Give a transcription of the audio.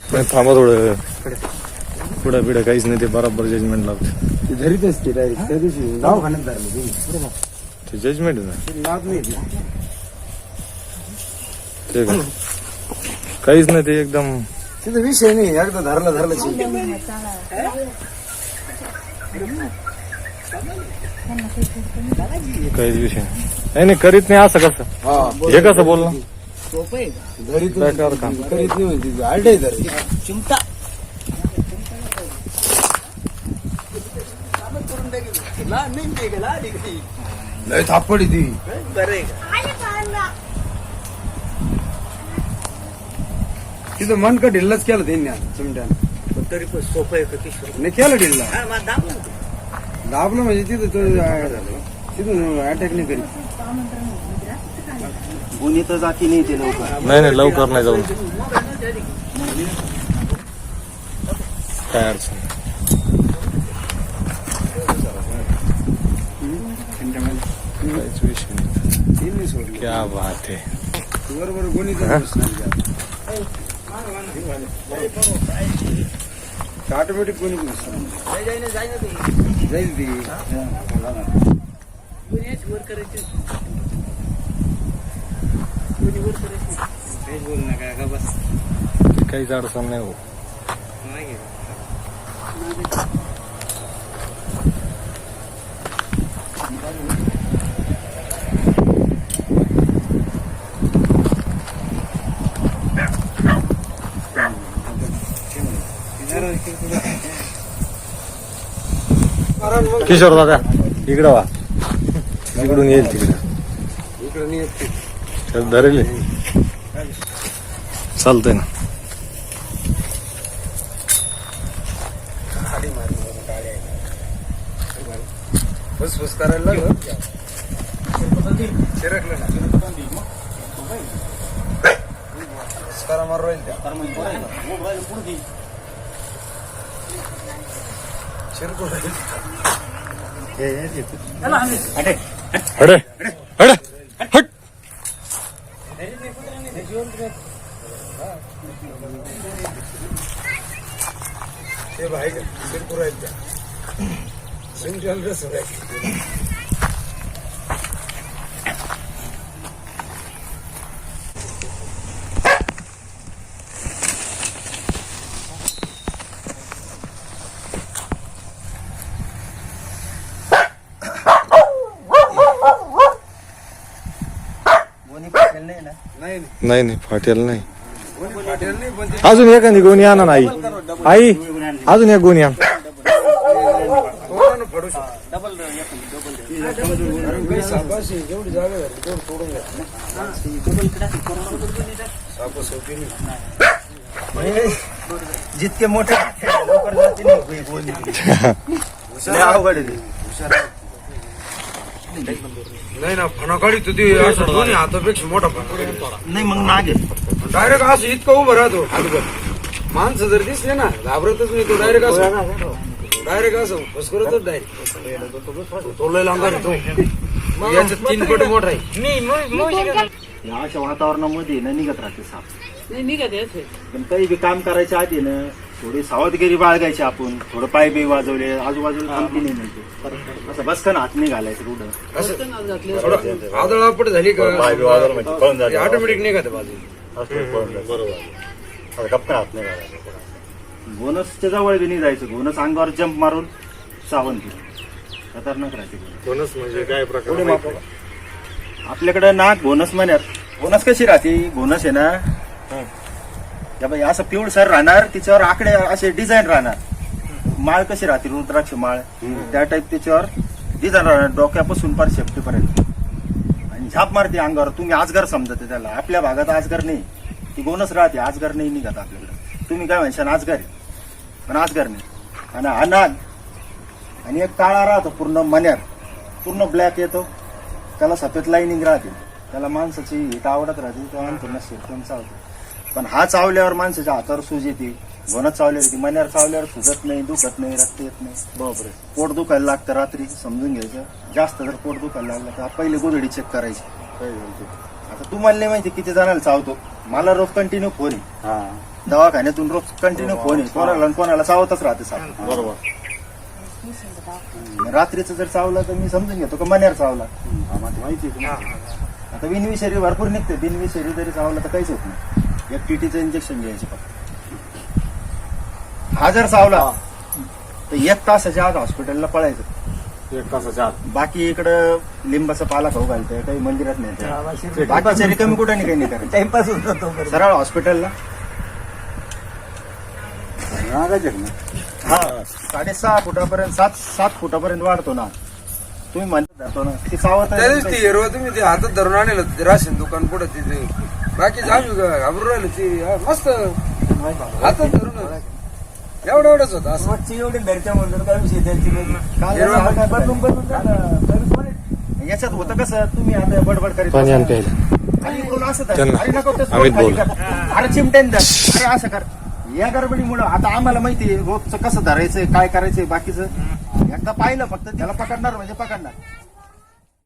थांबा थोडं पुढं पिढं काहीच नाही ते बरोबर जजमेंट लावते घरीच असते डायरेक्ट त्या दिवशी दवाखान्यात धरलं ते जजमेंट ना नाद नाही ते का काहीच नाही ते एकदम तिथं विषय नाही एकदा धरलं काहीच विषय नाही करीत नाही असं कसं हे कसं बोल ना घरी करीत नाही म्हणते आलटे धर चिमटा लय थापडी ती तिथं मन का ढिल्लाच केलं त्यांनी चिमट्यानं तरी पण सोपं आहे किशोर नाही केलं ढिल्ला दाबलं म्हणजे तिथून अटॅक नाही करीत गुन्हे तर जाती नाही ते लवकर नाही लवकर नाही जाऊन काय अडचण काहीच विषय नाही क्या बात है बरोबर कोणी ऑटोमॅटिक कोणी जाईल ती काहीच अडचण नाही हो किशोर दादा इकडं वा इकडून येईल तिकडे धरेल चालतंय ना फुसफुस करायला लागलं चिरकलं ना करा मार राहील त्या चिरकू अडे अडे हट ते भाई चिरकू राहील त्या सिंचन कसं राहील नाही फाटेल नाही अजून एखादी गोणी आणा आई आई अजून एक गोणी आण जितके मोठे लवकर जाते नाही ना फणाकाळी तुझी दोन्ही हातापेक्षा मोठा फणा नाही मग नागे डायरेक्ट असं इतकं उभं राहतो हातभर माणसं जर दिसले ना घाबरतच नाही तो डायरेक्ट असं फसकरतच डायरेक्ट तो लय लांब तो याच्यात 3 पट मोठा आहे या अशा वातावरणामध्ये न निघत राहते साप पण काही बी काम करायच्या आधी ना थोडी सावधगिरी बाळगायची आपण थोडं पाय बी वाजवले आजूबाजूला थांबली नाही म्हणतो असं बसकन हात नाही घालायचं कुठं असं आदळापट झाली का ऑटोमॅटिक निघत बाजू गप्पा हात नाही घालायचं घोनसच्या जवळ बी नाही जायचं घोनस अंगावर जंप मारून सावंती खतरनाक राहते कोणच म्हणजे काय प्रकार आपल्याकडे ना घोनस म्हणत घोनस कशी राहते घोनस आहे ना असं पिवळ सर राहणार तिच्यावर आकडे असे डिझाईन राहणार माळ कशी राहते रुद्राक्ष माळ त्या टाईप त्याच्यावर डिझाईन राहणार डोक्यापासून पार शेपटीपर्यंत आणि झाप मारते अंगावर तुम्ही आजगर समजते त्याला आपल्या भागात आजगर नाही ती घोनस राहते आजगर नाही निघत आपल्याकडे तुम्ही काय म्हणशाल आजगर पण आजगर नाही आणि अनाग आणि एक काळा राहतो पूर्ण मण्यात पूर्ण ब्लॅक येतो त्याला सफेद लाईनिंग राहते त्याला माणसाची हिट आवडत राहते तेव्हा पूर्ण शेपटून चावतो पण हा चावल्यावर माणसाच्या हातावर सूज येते घोनच चावल्यावर येते मण्यावर चावल्यावर सुजत नाही दुखत नाही रक्त येत नाही बापरे पोट दुखायला लागतं रात्री समजून घ्यायचं जास्त जर पोट दुखायला लागलं तर पहिले गोधडी चेक करायची आता तुम्हाला नाही माहिती किती जणांना चावतो मला रोज कंटिन्यू फोन आहे दवाखान्यातून रोज कंटिन्यू फोन आहे कोणाला न कोणाला चावतच राहते साप बरोबर. रात्रीचं जर चावलं तर मी समजून घेतो का मन्यार चावला माहिती आता बिनविषारी भरपूर निघते बिनविषारी जरी चावलं तर काहीच होत नाही एक टीटीचं इंजेक्शन घ्यायचं फक्त हा जर चावला तर 1 तासाच्या आत हॉस्पिटलला पळायचं 1 तासाच्या आत. बाकी इकडं लिंबाचा पाला खाऊ घालतोय काही मंदिरात नाही बाकीच्या रिकामी कुठं नाही काही नाही करायचं टाइमपास होत जातो सरळ हॉस्पिटलला हा 6.5 फुटापर्यंत 7 फुटापर्यंत वाढतो ना तुम्ही म्हणता धरतो ना ते चावत त्या दिवशी ती हिरवा तुम्ही ते हातात धरून आणलं ते राशन दुकान पुढे तिथे बाकी आम्ही घाबरून राहिलो ती मस्त हातात धरून एवढंच होतं असं मच्छी एवढी धरच्या म्हणून काय विषय त्यांची याच्यात होतं कसं तुम्ही आता बडबड करीत पाणी आण असाल. प्यायला. आणि इकडून असं धर. त्यांना. अरे नको ते अमित खाली बोल. कर. अरे चिमट्यान धर अरे असं कर या गडबडीमुळं आता आम्हाला माहिती आहे रोजचं कसं धरायचंय काय करायचंय बाकीचं एकदा पाहिलं फक्त त्याला पकडणार म्हणजे पकडणार